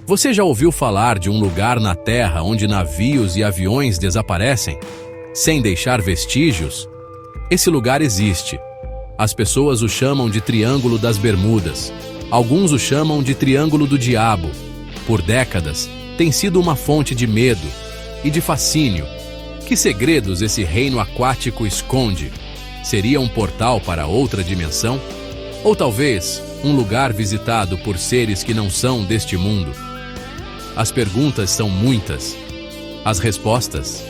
Você já ouviu falar de um lugar na Terra onde navios e aviões desaparecem, sem deixar vestígios? Esse lugar existe. As pessoas o chamam de Triângulo das Bermudas. Alguns o chamam de Triângulo do Diabo. Por décadas, tem sido uma fonte de medo e de fascínio. Que segredos esse reino aquático esconde? Seria um portal para outra dimensão? Ou talvez um lugar visitado por seres que não são deste mundo? As perguntas são muitas. As respostas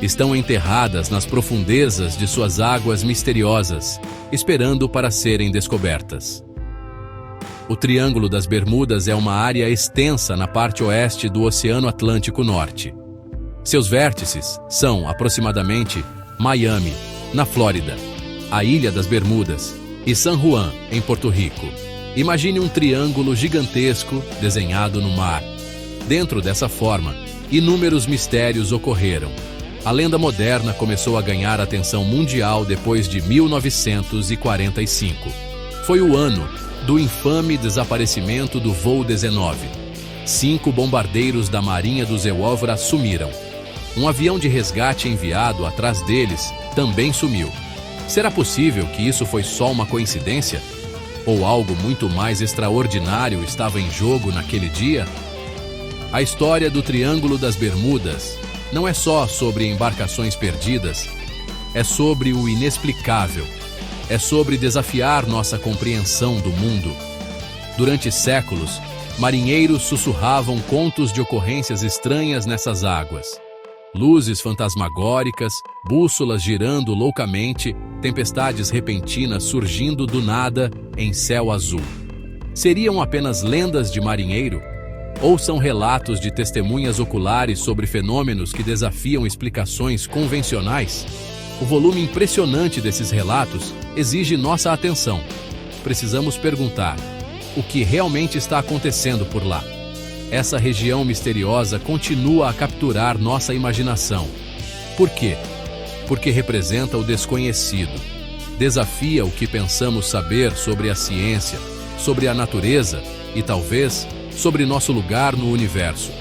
estão enterradas nas profundezas de suas águas misteriosas, esperando para serem descobertas. O Triângulo das Bermudas é uma área extensa na parte oeste do Oceano Atlântico Norte. Seus vértices são, aproximadamente, Miami, na Flórida, a Ilha das Bermudas e San Juan, em Porto Rico. Imagine um triângulo gigantesco desenhado no mar. Dentro dessa forma, inúmeros mistérios ocorreram. A lenda moderna começou a ganhar atenção mundial depois de 1945. Foi o ano do infame desaparecimento do voo 19. 5 bombardeiros da Marinha dos Ewovra sumiram. Um avião de resgate enviado atrás deles também sumiu. Será possível que isso foi só uma coincidência? Ou algo muito mais extraordinário estava em jogo naquele dia? A história do Triângulo das Bermudas não é só sobre embarcações perdidas, é sobre o inexplicável, é sobre desafiar nossa compreensão do mundo. Durante séculos, marinheiros sussurravam contos de ocorrências estranhas nessas águas. Luzes fantasmagóricas, bússolas girando loucamente, tempestades repentinas surgindo do nada em céu azul. Seriam apenas lendas de marinheiro? Ou são relatos de testemunhas oculares sobre fenômenos que desafiam explicações convencionais? O volume impressionante desses relatos exige nossa atenção. Precisamos perguntar: o que realmente está acontecendo por lá? Essa região misteriosa continua a capturar nossa imaginação. Por quê? Porque representa o desconhecido. Desafia o que pensamos saber sobre a ciência, sobre a natureza e, talvez, sobre nosso lugar no universo.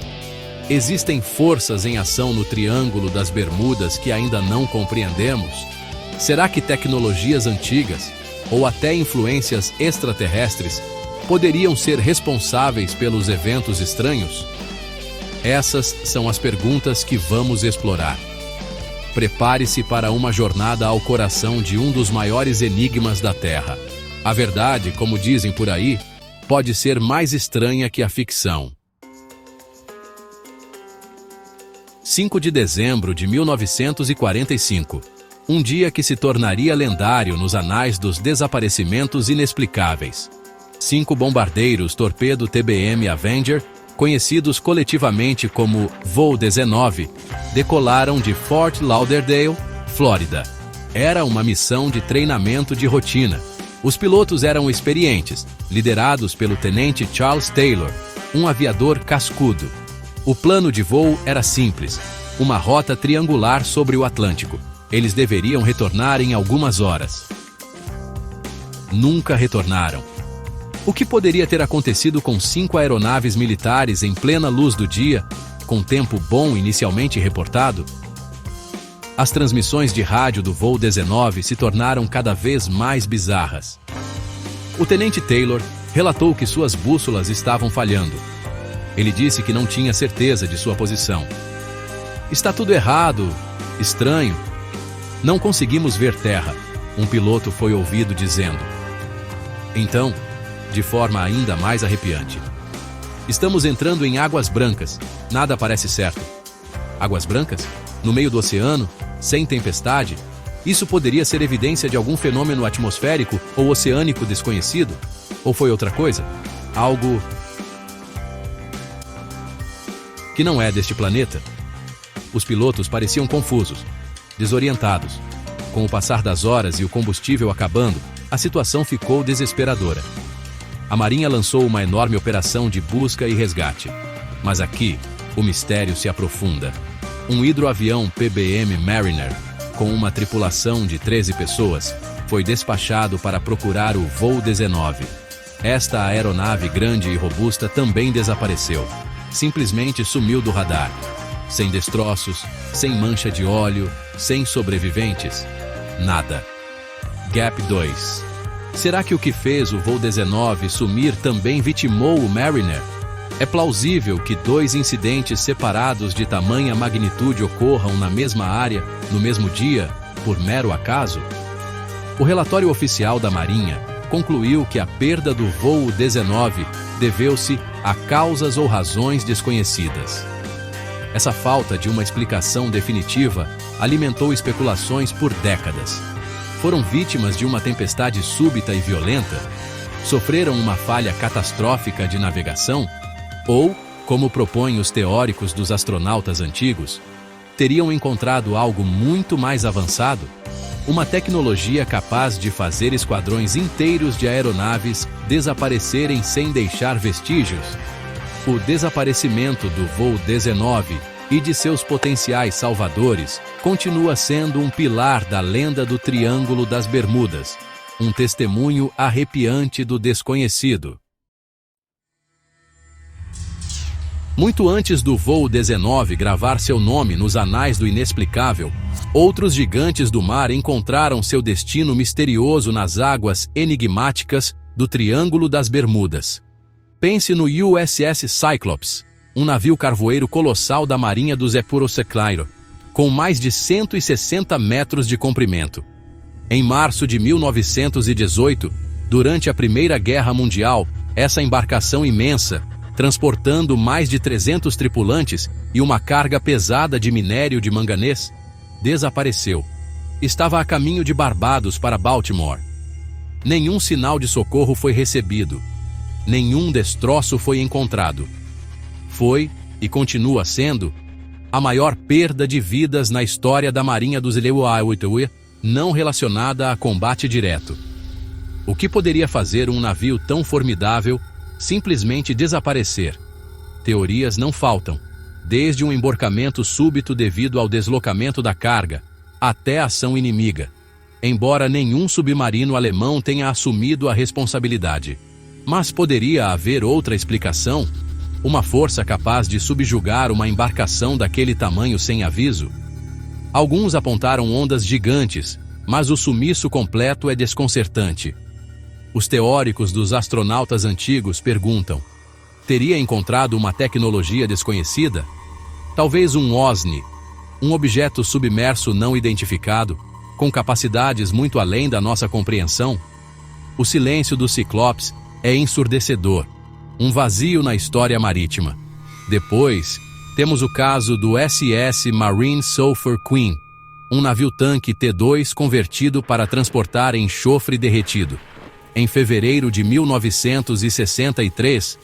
Existem forças em ação no Triângulo das Bermudas que ainda não compreendemos? Será que tecnologias antigas, ou até influências extraterrestres, poderiam ser responsáveis pelos eventos estranhos? Essas são as perguntas que vamos explorar. Prepare-se para uma jornada ao coração de um dos maiores enigmas da Terra. A verdade, como dizem por aí, pode ser mais estranha que a ficção. 5 de dezembro de 1945. Um dia que se tornaria lendário nos anais dos desaparecimentos inexplicáveis. 5 bombardeiros torpedo TBM Avenger, conhecidos coletivamente como Voo 19, decolaram de Fort Lauderdale, Flórida. Era uma missão de treinamento de rotina. Os pilotos eram experientes, liderados pelo tenente Charles Taylor, um aviador cascudo. O plano de voo era simples, uma rota triangular sobre o Atlântico. Eles deveriam retornar em algumas horas. Nunca retornaram. O que poderia ter acontecido com 5 aeronaves militares em plena luz do dia, com tempo bom inicialmente reportado? As transmissões de rádio do voo 19 se tornaram cada vez mais bizarras. O tenente Taylor relatou que suas bússolas estavam falhando. Ele disse que não tinha certeza de sua posição. Está tudo errado, estranho. Não conseguimos ver terra, um piloto foi ouvido dizendo. Então, de forma ainda mais arrepiante: estamos entrando em águas brancas, nada parece certo. Águas brancas? No meio do oceano? Sem tempestade? Isso poderia ser evidência de algum fenômeno atmosférico ou oceânico desconhecido? Ou foi outra coisa? Algo que não é deste planeta? Os pilotos pareciam confusos, desorientados. Com o passar das horas e o combustível acabando, a situação ficou desesperadora. A Marinha lançou uma enorme operação de busca e resgate. Mas aqui, o mistério se aprofunda. Um hidroavião PBM Mariner, com uma tripulação de 13 pessoas, foi despachado para procurar o voo 19. Esta aeronave grande e robusta também desapareceu. simplesmente sumiu do radar. Sem destroços, sem mancha de óleo, sem sobreviventes. Nada. Gap 2. Será que o que fez o voo 19 sumir também vitimou o Mariner? É plausível que 2 incidentes separados de tamanha magnitude ocorram na mesma área, no mesmo dia, por mero acaso? O relatório oficial da Marinha concluiu que a perda do voo 19 deveu-se a causas ou razões desconhecidas. Essa falta de uma explicação definitiva alimentou especulações por décadas. Foram vítimas de uma tempestade súbita e violenta? Sofreram uma falha catastrófica de navegação? Ou, como propõem os teóricos dos astronautas antigos, teriam encontrado algo muito mais avançado? Uma tecnologia capaz de fazer esquadrões inteiros de aeronaves desaparecerem sem deixar vestígios? O desaparecimento do voo 19 e de seus potenciais salvadores continua sendo um pilar da lenda do Triângulo das Bermudas, um testemunho arrepiante do desconhecido. Muito antes do voo 19 gravar seu nome nos anais do inexplicável, outros gigantes do mar encontraram seu destino misterioso nas águas enigmáticas do Triângulo das Bermudas. Pense no USS Cyclops, um navio carvoeiro colossal da Marinha dos Epuroseclairo, com mais de 160 metros de comprimento. Em março de 1918, durante a Primeira Guerra Mundial, essa embarcação imensa, transportando mais de 300 tripulantes e uma carga pesada de minério de manganês, desapareceu. Estava a caminho de Barbados para Baltimore. Nenhum sinal de socorro foi recebido. Nenhum destroço foi encontrado. Foi, e continua sendo, a maior perda de vidas na história da Marinha dos Aleutians, não relacionada a combate direto. O que poderia fazer um navio tão formidável simplesmente desaparecer? Teorias não faltam, desde um emborcamento súbito devido ao deslocamento da carga, até ação inimiga, embora nenhum submarino alemão tenha assumido a responsabilidade. Mas poderia haver outra explicação? Uma força capaz de subjugar uma embarcação daquele tamanho sem aviso? Alguns apontaram ondas gigantes, mas o sumiço completo é desconcertante. Os teóricos dos astronautas antigos perguntam: teria encontrado uma tecnologia desconhecida? Talvez um OSNI, um objeto submerso não identificado, com capacidades muito além da nossa compreensão? O silêncio do Ciclopes é ensurdecedor, um vazio na história marítima. Depois, temos o caso do SS Marine Sulphur Queen, um navio-tanque T2 convertido para transportar enxofre derretido. Em fevereiro de 1963,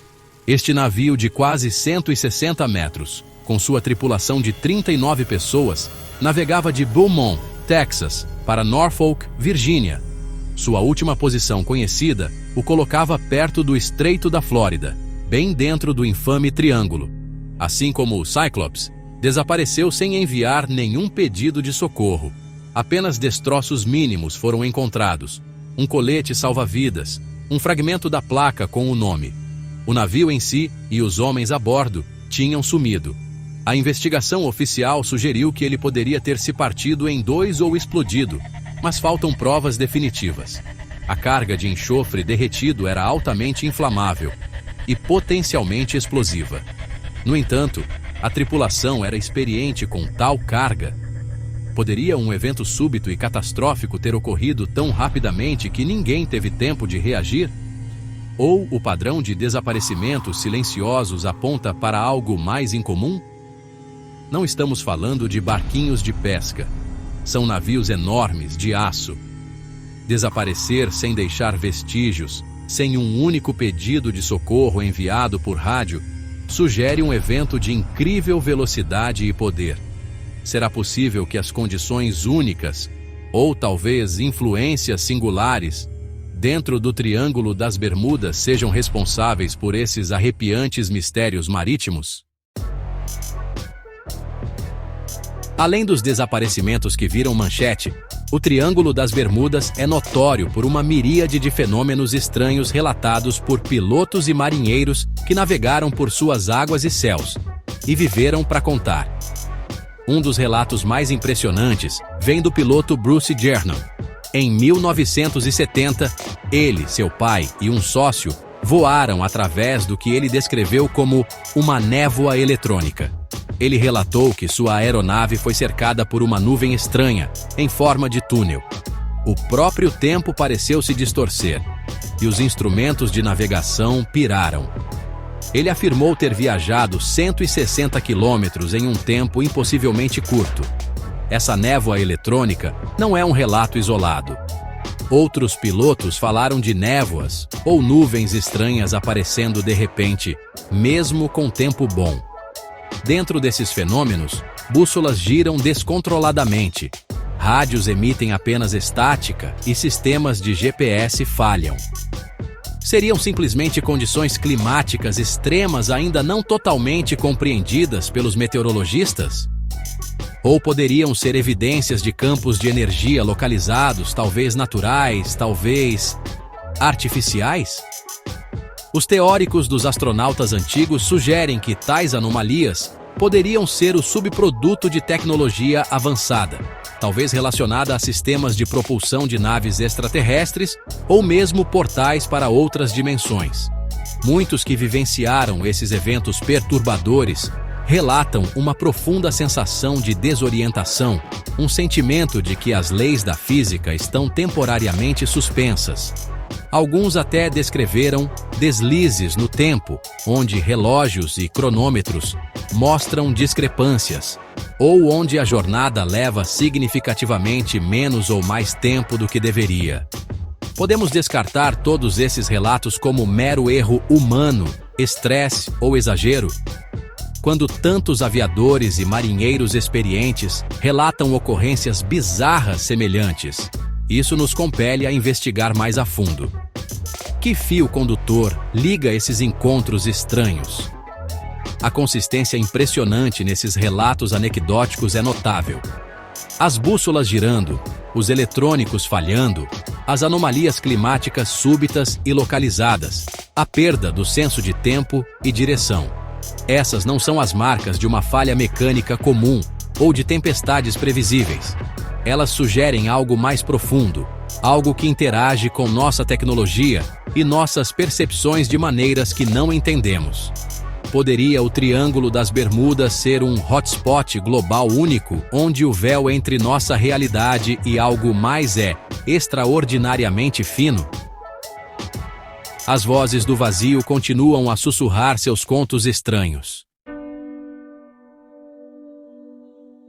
este navio de quase 160 metros, com sua tripulação de 39 pessoas, navegava de Beaumont, Texas, para Norfolk, Virgínia. Sua última posição conhecida o colocava perto do Estreito da Flórida, bem dentro do infame Triângulo. Assim como o Cyclops, desapareceu sem enviar nenhum pedido de socorro. Apenas destroços mínimos foram encontrados. Um colete salva-vidas, um fragmento da placa com o nome. O navio em si e os homens a bordo tinham sumido. A investigação oficial sugeriu que ele poderia ter se partido em 2 ou explodido, mas faltam provas definitivas. A carga de enxofre derretido era altamente inflamável e potencialmente explosiva. No entanto, a tripulação era experiente com tal carga. Poderia um evento súbito e catastrófico ter ocorrido tão rapidamente que ninguém teve tempo de reagir? Ou o padrão de desaparecimentos silenciosos aponta para algo mais incomum? Não estamos falando de barquinhos de pesca. São navios enormes de aço. Desaparecer sem deixar vestígios, sem um único pedido de socorro enviado por rádio, sugere um evento de incrível velocidade e poder. Será possível que as condições únicas, ou talvez influências singulares, dentro do Triângulo das Bermudas sejam responsáveis por esses arrepiantes mistérios marítimos? Além dos desaparecimentos que viram manchete, O Triângulo das Bermudas é notório por uma miríade de fenômenos estranhos relatados por pilotos e marinheiros que navegaram por suas águas e céus, e viveram para contar. Um dos relatos mais impressionantes vem do piloto Bruce Jernan. Em 1970, ele, seu pai e um sócio voaram através do que ele descreveu como uma névoa eletrônica. Ele relatou que sua aeronave foi cercada por uma nuvem estranha, em forma de túnel. O próprio tempo pareceu se distorcer, e os instrumentos de navegação piraram. Ele afirmou ter viajado 160 quilômetros em um tempo impossivelmente curto. Essa névoa eletrônica não é um relato isolado. Outros pilotos falaram de névoas ou nuvens estranhas aparecendo de repente, mesmo com tempo bom. Dentro desses fenômenos, bússolas giram descontroladamente, rádios emitem apenas estática e sistemas de GPS falham. Seriam simplesmente condições climáticas extremas ainda não totalmente compreendidas pelos meteorologistas? Ou poderiam ser evidências de campos de energia localizados, talvez naturais, talvez artificiais? Os teóricos dos astronautas antigos sugerem que tais anomalias poderiam ser o subproduto de tecnologia avançada, talvez relacionada a sistemas de propulsão de naves extraterrestres ou mesmo portais para outras dimensões. Muitos que vivenciaram esses eventos perturbadores relatam uma profunda sensação de desorientação, um sentimento de que as leis da física estão temporariamente suspensas. Alguns até descreveram deslizes no tempo, onde relógios e cronômetros mostram discrepâncias, ou onde a jornada leva significativamente menos ou mais tempo do que deveria. Podemos descartar todos esses relatos como mero erro humano, estresse ou exagero? Quando tantos aviadores e marinheiros experientes relatam ocorrências bizarras semelhantes, isso nos compele a investigar mais a fundo. Que fio condutor liga esses encontros estranhos? A consistência impressionante nesses relatos anecdóticos é notável. As bússolas girando, os eletrônicos falhando, as anomalias climáticas súbitas e localizadas, a perda do senso de tempo e direção. Essas não são as marcas de uma falha mecânica comum ou de tempestades previsíveis. Elas sugerem algo mais profundo, algo que interage com nossa tecnologia e nossas percepções de maneiras que não entendemos. Poderia o Triângulo das Bermudas ser um hotspot global único, onde o véu entre nossa realidade e algo mais é extraordinariamente fino? As vozes do vazio continuam a sussurrar seus contos estranhos.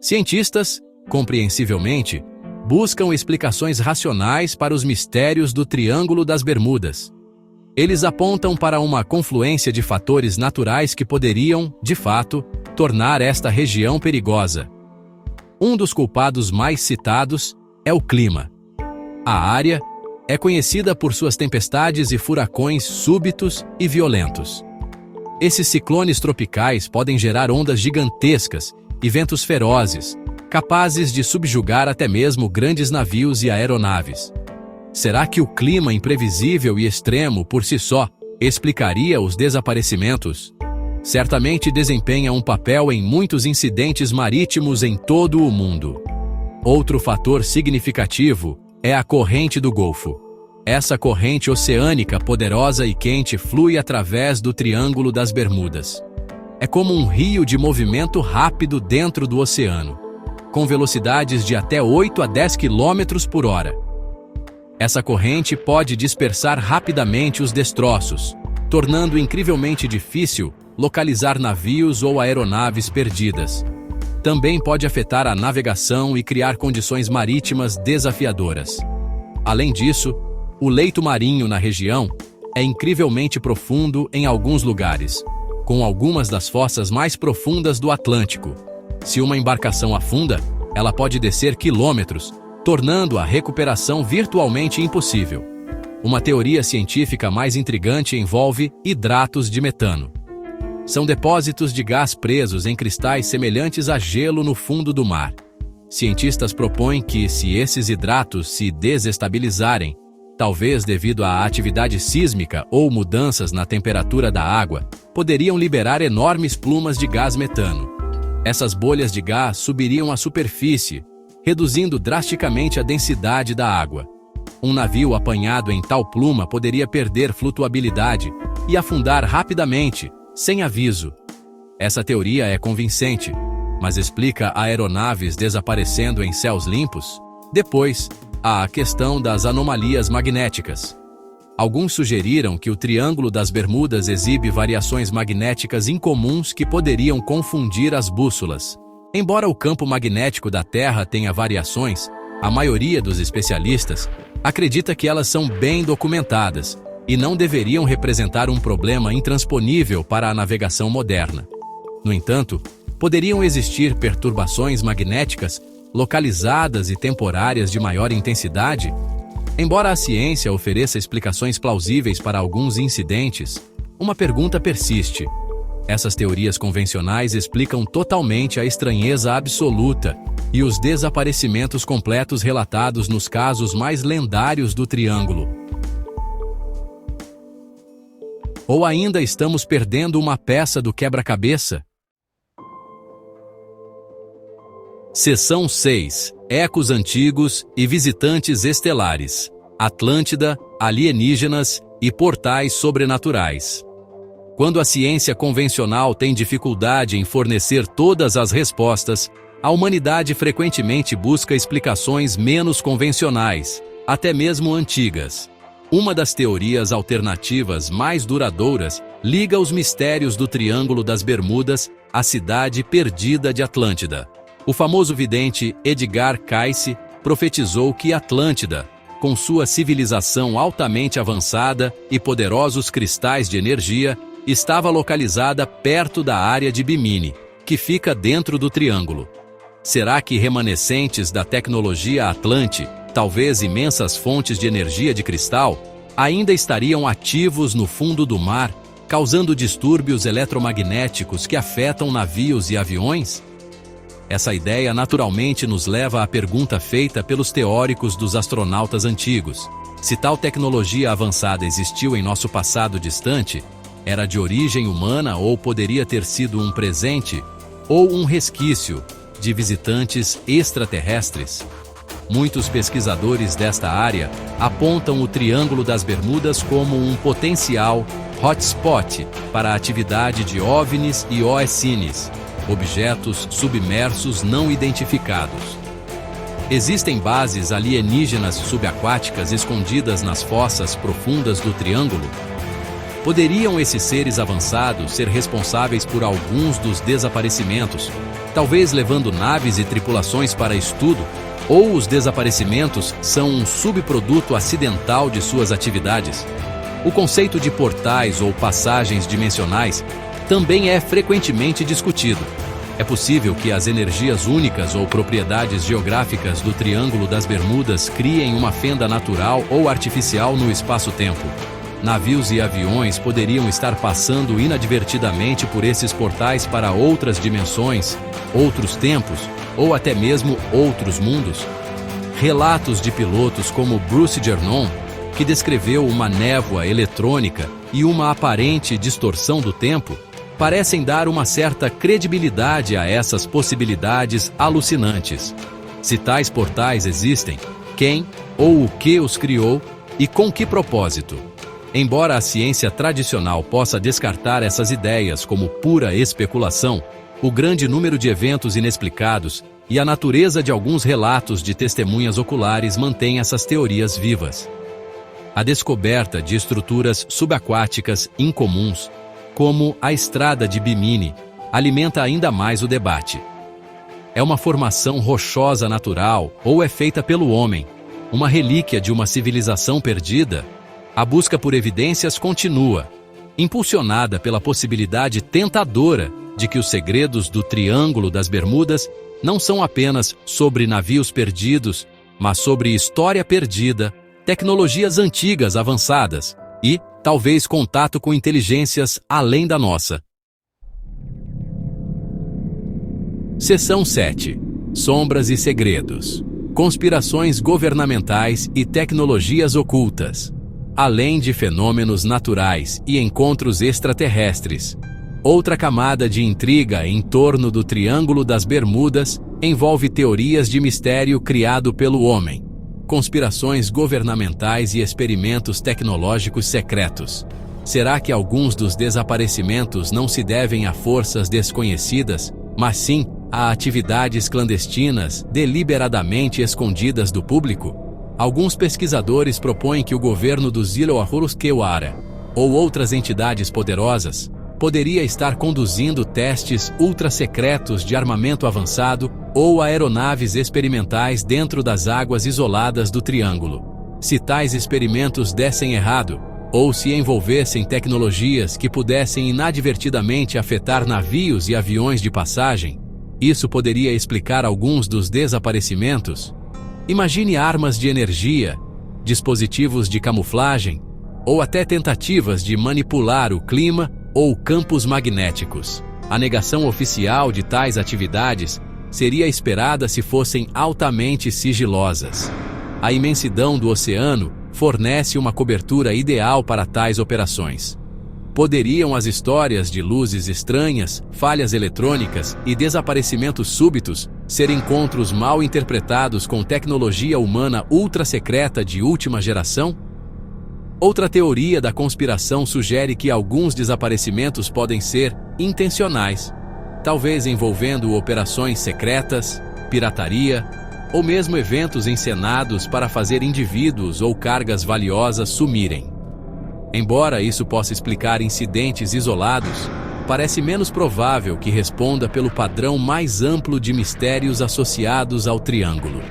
Cientistas, compreensivelmente, buscam explicações racionais para os mistérios do Triângulo das Bermudas. Eles apontam para uma confluência de fatores naturais que poderiam, de fato, tornar esta região perigosa. Um dos culpados mais citados é o clima. A área é conhecida por suas tempestades e furacões súbitos e violentos. Esses ciclones tropicais podem gerar ondas gigantescas e ventos ferozes, capazes de subjugar até mesmo grandes navios e aeronaves. Será que o clima imprevisível e extremo por si só explicaria os desaparecimentos? Certamente desempenha um papel em muitos incidentes marítimos em todo o mundo. Outro fator significativo é a corrente do Golfo. Essa corrente oceânica poderosa e quente flui através do Triângulo das Bermudas. É como um rio de movimento rápido dentro do oceano, com velocidades de até 8 a 10 km por hora. Essa corrente pode dispersar rapidamente os destroços, tornando incrivelmente difícil localizar navios ou aeronaves perdidas. Também pode afetar a navegação e criar condições marítimas desafiadoras. Além disso, o leito marinho na região é incrivelmente profundo em alguns lugares, com algumas das fossas mais profundas do Atlântico. Se uma embarcação afunda, ela pode descer quilômetros, tornando a recuperação virtualmente impossível. Uma teoria científica mais intrigante envolve hidratos de metano. São depósitos de gás presos em cristais semelhantes a gelo no fundo do mar. Cientistas propõem que, se esses hidratos se desestabilizarem, talvez devido à atividade sísmica ou mudanças na temperatura da água, poderiam liberar enormes plumas de gás metano. Essas bolhas de gás subiriam à superfície, reduzindo drasticamente a densidade da água. Um navio apanhado em tal pluma poderia perder flutuabilidade e afundar rapidamente, sem aviso. Essa teoria é convincente, mas explica aeronaves desaparecendo em céus limpos? Depois, há a questão das anomalias magnéticas. Alguns sugeriram que o Triângulo das Bermudas exibe variações magnéticas incomuns que poderiam confundir as bússolas. Embora o campo magnético da Terra tenha variações, a maioria dos especialistas acredita que elas são bem documentadas e não deveriam representar um problema intransponível para a navegação moderna. No entanto, poderiam existir perturbações magnéticas localizadas e temporárias de maior intensidade? Embora a ciência ofereça explicações plausíveis para alguns incidentes, uma pergunta persiste. Essas teorias convencionais explicam totalmente a estranheza absoluta e os desaparecimentos completos relatados nos casos mais lendários do Triângulo. Ou ainda estamos perdendo uma peça do quebra-cabeça? Seção 6. Ecos antigos e visitantes estelares. Atlântida, alienígenas e portais sobrenaturais. Quando a ciência convencional tem dificuldade em fornecer todas as respostas, a humanidade frequentemente busca explicações menos convencionais, até mesmo antigas. Uma das teorias alternativas mais duradouras liga os mistérios do Triângulo das Bermudas à cidade perdida de Atlântida. O famoso vidente Edgar Cayce profetizou que Atlântida, com sua civilização altamente avançada e poderosos cristais de energia, estava localizada perto da área de Bimini, que fica dentro do Triângulo. Será que remanescentes da tecnologia Atlante, talvez imensas fontes de energia de cristal, ainda estariam ativos no fundo do mar, causando distúrbios eletromagnéticos que afetam navios e aviões? Essa ideia naturalmente nos leva à pergunta feita pelos teóricos dos astronautas antigos. Se tal tecnologia avançada existiu em nosso passado distante, era de origem humana ou poderia ter sido um presente ou um resquício de visitantes extraterrestres? Muitos pesquisadores desta área apontam o Triângulo das Bermudas como um potencial hotspot para a atividade de OVNIs e OSNIs, objetos submersos não identificados. Existem bases alienígenas subaquáticas escondidas nas fossas profundas do Triângulo? Poderiam esses seres avançados ser responsáveis por alguns dos desaparecimentos, talvez levando naves e tripulações para estudo? Ou os desaparecimentos são um subproduto acidental de suas atividades? O conceito de portais ou passagens dimensionais também é frequentemente discutido. É possível que as energias únicas ou propriedades geográficas do Triângulo das Bermudas criem uma fenda natural ou artificial no espaço-tempo. Navios e aviões poderiam estar passando inadvertidamente por esses portais para outras dimensões, outros tempos, ou até mesmo outros mundos. Relatos de pilotos como Bruce Gernon, que descreveu uma névoa eletrônica e uma aparente distorção do tempo, parecem dar uma certa credibilidade a essas possibilidades alucinantes. Se tais portais existem, quem ou o que os criou e com que propósito? Embora a ciência tradicional possa descartar essas ideias como pura especulação, o grande número de eventos inexplicados e a natureza de alguns relatos de testemunhas oculares mantém essas teorias vivas. A descoberta de estruturas subaquáticas incomuns, como a estrada de Bimini, alimenta ainda mais o debate. É uma formação rochosa natural ou é feita pelo homem, uma relíquia de uma civilização perdida? A busca por evidências continua, impulsionada pela possibilidade tentadora de que os segredos do Triângulo das Bermudas não são apenas sobre navios perdidos, mas sobre história perdida, tecnologias antigas avançadas e, talvez, contato com inteligências além da nossa. Seção 7. sombras e segredos, conspirações governamentais e tecnologias ocultas, além de fenômenos naturais e encontros extraterrestres. Outra camada de intriga em torno do Triângulo das Bermudas envolve teorias de mistério criado pelo homem, conspirações governamentais e experimentos tecnológicos secretos. Será que alguns dos desaparecimentos não se devem a forças desconhecidas, mas sim a atividades clandestinas deliberadamente escondidas do público? Alguns pesquisadores propõem que o governo do Ziloahuruskewara, ou outras entidades poderosas, poderia estar conduzindo testes ultra-secretos de armamento avançado ou aeronaves experimentais dentro das águas isoladas do Triângulo. Se tais experimentos dessem errado, ou se envolvessem tecnologias que pudessem inadvertidamente afetar navios e aviões de passagem, isso poderia explicar alguns dos desaparecimentos. Imagine armas de energia, dispositivos de camuflagem, ou até tentativas de manipular o clima ou campos magnéticos. A negação oficial de tais atividades seria esperada se fossem altamente sigilosas. A imensidão do oceano fornece uma cobertura ideal para tais operações. Poderiam as histórias de luzes estranhas, falhas eletrônicas e desaparecimentos súbitos ser encontros mal interpretados com tecnologia humana ultra-secreta de última geração? Outra teoria da conspiração sugere que alguns desaparecimentos podem ser intencionais, talvez envolvendo operações secretas, pirataria, ou mesmo eventos encenados para fazer indivíduos ou cargas valiosas sumirem. Embora isso possa explicar incidentes isolados, parece menos provável que responda pelo padrão mais amplo de mistérios associados ao Triângulo.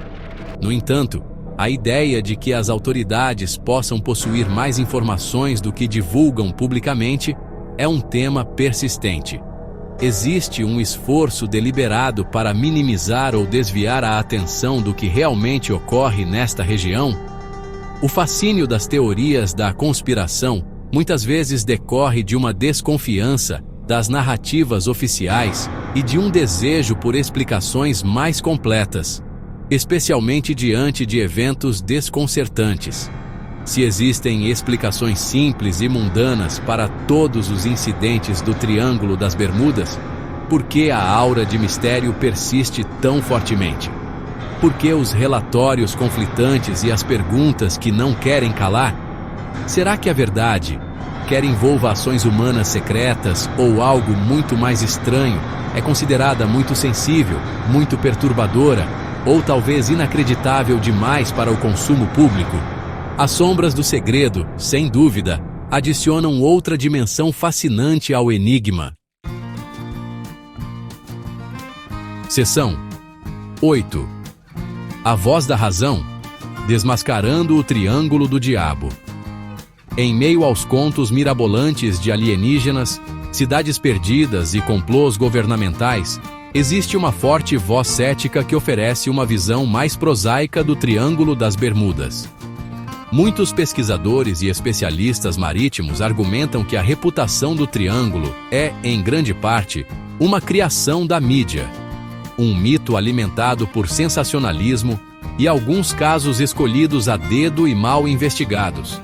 No entanto, a ideia de que as autoridades possam possuir mais informações do que divulgam publicamente é um tema persistente. Existe um esforço deliberado para minimizar ou desviar a atenção do que realmente ocorre nesta região? O fascínio das teorias da conspiração muitas vezes decorre de uma desconfiança das narrativas oficiais e de um desejo por explicações mais completas, especialmente diante de eventos desconcertantes. Se existem explicações simples e mundanas para todos os incidentes do Triângulo das Bermudas, por que a aura de mistério persiste tão fortemente? Por que os relatórios conflitantes e as perguntas que não querem calar? Será que a verdade, quer envolva ações humanas secretas ou algo muito mais estranho, é considerada muito sensível, muito perturbadora, ou talvez inacreditável demais para o consumo público? As sombras do segredo, sem dúvida, adicionam outra dimensão fascinante ao enigma. Seção 8. A Voz da Razão, desmascarando o Triângulo do Diabo. Em meio aos contos mirabolantes de alienígenas, cidades perdidas e complôs governamentais, existe uma forte voz cética que oferece uma visão mais prosaica do Triângulo das Bermudas. Muitos pesquisadores e especialistas marítimos argumentam que a reputação do Triângulo é, em grande parte, uma criação da mídia, um mito alimentado por sensacionalismo e alguns casos escolhidos a dedo e mal investigados.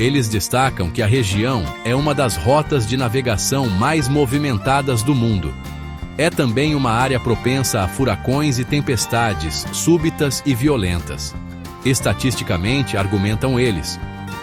Eles destacam que a região é uma das rotas de navegação mais movimentadas do mundo. É também uma área propensa a furacões e tempestades súbitas e violentas. Estatisticamente, argumentam eles,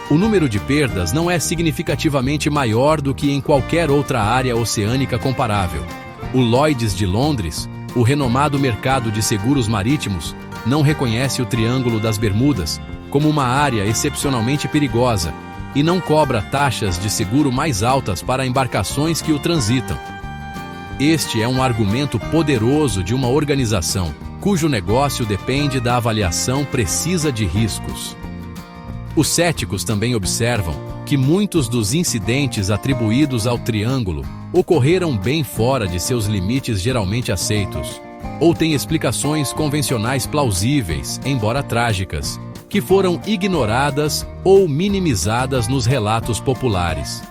o número de perdas não é significativamente maior do que em qualquer outra área oceânica comparável. O Lloyd's de Londres, o renomado mercado de seguros marítimos, não reconhece o Triângulo das Bermudas como uma área excepcionalmente perigosa e não cobra taxas de seguro mais altas para embarcações que o transitam. Este é um argumento poderoso de uma organização cujo negócio depende da avaliação precisa de riscos. Os céticos também observam que muitos dos incidentes atribuídos ao Triângulo ocorreram bem fora de seus limites geralmente aceitos, ou têm explicações convencionais plausíveis, embora trágicas, que foram ignoradas ou minimizadas nos relatos populares.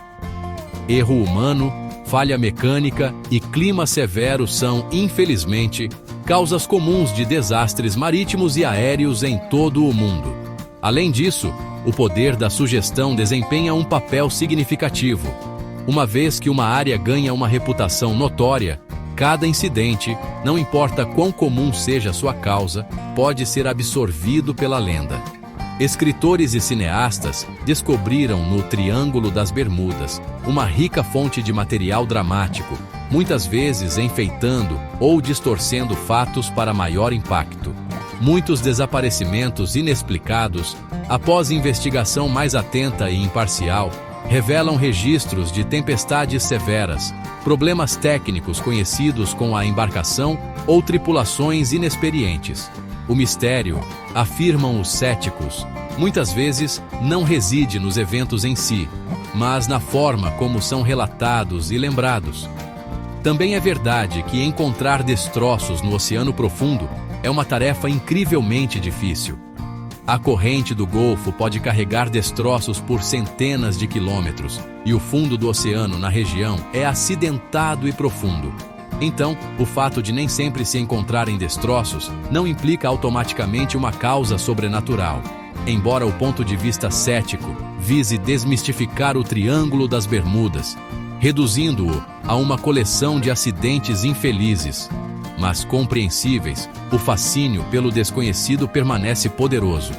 Erro humano, falha mecânica e clima severo são, infelizmente, causas comuns de desastres marítimos e aéreos em todo o mundo. Além disso, o poder da sugestão desempenha um papel significativo. Uma vez que uma área ganha uma reputação notória, cada incidente, não importa quão comum seja sua causa, pode ser absorvido pela lenda. Escritores e cineastas descobriram no Triângulo das Bermudas uma rica fonte de material dramático, muitas vezes enfeitando ou distorcendo fatos para maior impacto. Muitos desaparecimentos inexplicados, após investigação mais atenta e imparcial, revelam registros de tempestades severas, problemas técnicos conhecidos com a embarcação ou tripulações inexperientes. O mistério, afirmam os céticos, muitas vezes não reside nos eventos em si, mas na forma como são relatados e lembrados. Também é verdade que encontrar destroços no oceano profundo é uma tarefa incrivelmente difícil. A corrente do Golfo pode carregar destroços por centenas de quilômetros, e o fundo do oceano na região é acidentado e profundo. Então, o fato de nem sempre se encontrarem destroços não implica automaticamente uma causa sobrenatural. Embora o ponto de vista cético vise desmistificar o Triângulo das Bermudas, reduzindo-o a uma coleção de acidentes infelizes, mas compreensíveis, o fascínio pelo desconhecido permanece poderoso.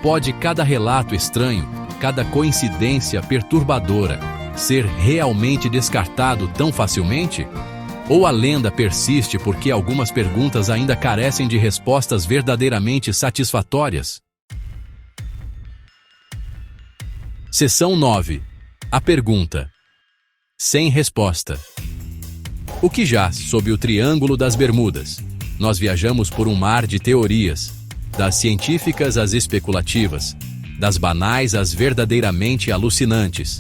Pode cada relato estranho, cada coincidência perturbadora, ser realmente descartado tão facilmente? Ou a lenda persiste porque algumas perguntas ainda carecem de respostas verdadeiramente satisfatórias? Seção 9. A pergunta. Sem resposta. O que jaz sob o Triângulo das Bermudas? Nós viajamos por um mar de teorias, das científicas às especulativas, das banais às verdadeiramente alucinantes.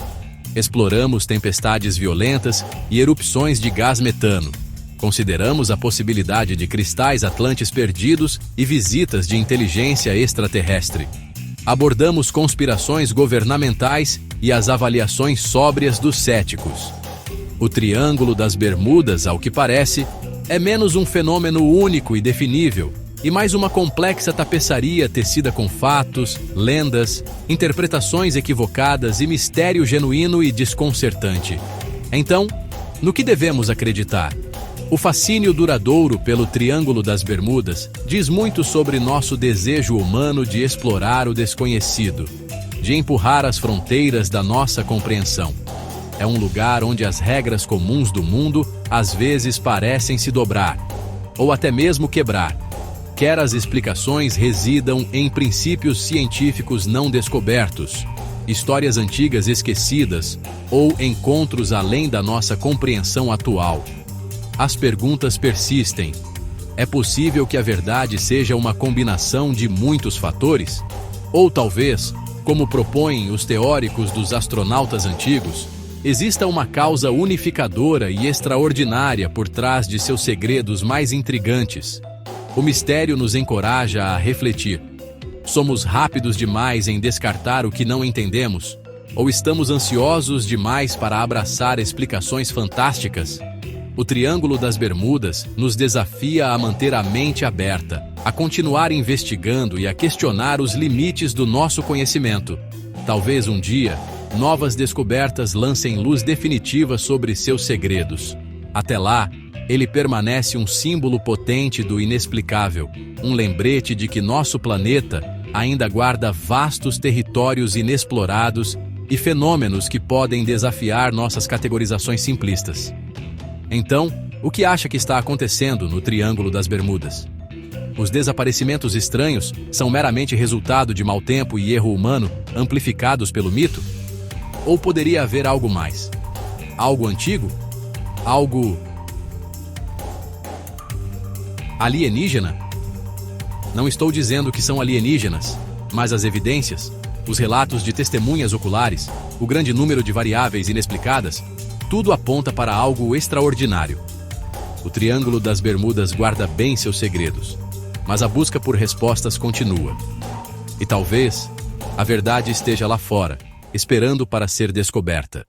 Exploramos tempestades violentas e erupções de gás metano. Consideramos a possibilidade de cristais atlantes perdidos e visitas de inteligência extraterrestre. Abordamos conspirações governamentais e as avaliações sóbrias dos céticos. O Triângulo das Bermudas, ao que parece, é menos um fenômeno único e definível, e mais uma complexa tapeçaria tecida com fatos, lendas, interpretações equivocadas e mistério genuíno e desconcertante. Então, no que devemos acreditar? O fascínio duradouro pelo Triângulo das Bermudas diz muito sobre nosso desejo humano de explorar o desconhecido, de empurrar as fronteiras da nossa compreensão. É um lugar onde as regras comuns do mundo às vezes parecem se dobrar, ou até mesmo quebrar, quer as explicações residam em princípios científicos não descobertos, histórias antigas esquecidas ou encontros além da nossa compreensão atual. As perguntas persistem. É possível que a verdade seja uma combinação de muitos fatores? Ou talvez, como propõem os teóricos dos astronautas antigos, exista uma causa unificadora e extraordinária por trás de seus segredos mais intrigantes. O mistério nos encoraja a refletir. Somos rápidos demais em descartar o que não entendemos? Ou estamos ansiosos demais para abraçar explicações fantásticas? O Triângulo das Bermudas nos desafia a manter a mente aberta, a continuar investigando e a questionar os limites do nosso conhecimento. Talvez um dia, novas descobertas lancem luz definitiva sobre seus segredos. Até lá, ele permanece um símbolo potente do inexplicável, um lembrete de que nosso planeta ainda guarda vastos territórios inexplorados e fenômenos que podem desafiar nossas categorizações simplistas. Então, o que acha que está acontecendo no Triângulo das Bermudas? Os desaparecimentos estranhos são meramente resultado de mau tempo e erro humano amplificados pelo mito? Ou poderia haver algo mais? Algo antigo? Algo alienígena? Não estou dizendo que são alienígenas, mas as evidências, os relatos de testemunhas oculares, o grande número de variáveis inexplicadas, tudo aponta para algo extraordinário. O Triângulo das Bermudas guarda bem seus segredos, mas a busca por respostas continua. E talvez a verdade esteja lá fora, esperando para ser descoberta.